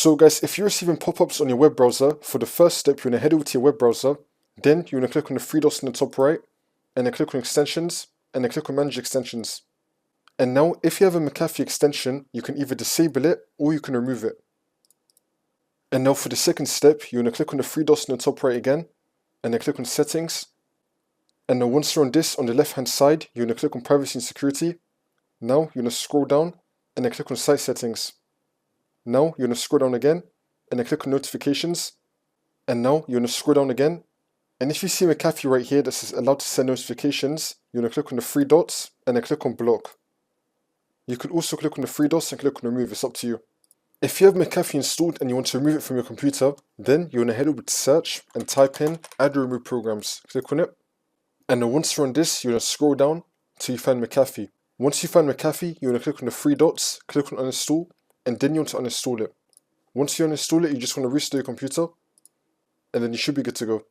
So guys, if you're receiving pop-ups on your web browser, for the first step, you're going to head over to your web browser, then you're going to click on the three dots in the top right, and then click on extensions, and then click on manage extensions. And now, if you have a McAfee extension, you can either disable it, or you can remove it. And now for the second step, you're going to click on the three dots in the top right again, and then click on settings. And then once you're on this, on the left hand side, you're going to click on privacy and security. Now you're going to scroll down, and then click on site settings. Now you're going to scroll down again, and then click on notifications. And now you're going to scroll down again. And if you see McAfee right here that says allowed to send notifications, you're going to click on the three dots, and then click on block. You could also click on the three dots and click on remove, it's up to you. If you have McAfee installed and you want to remove it from your computer, then you're going to head over to search and type in add or remove programs. Click on it. And then once you're on this, you're going to scroll down till you find McAfee. Once you find McAfee, you're going to click on the three dots, click on uninstall, and then you want to uninstall it. Once you uninstall it, you just want to restart your computer, and then you should be good to go.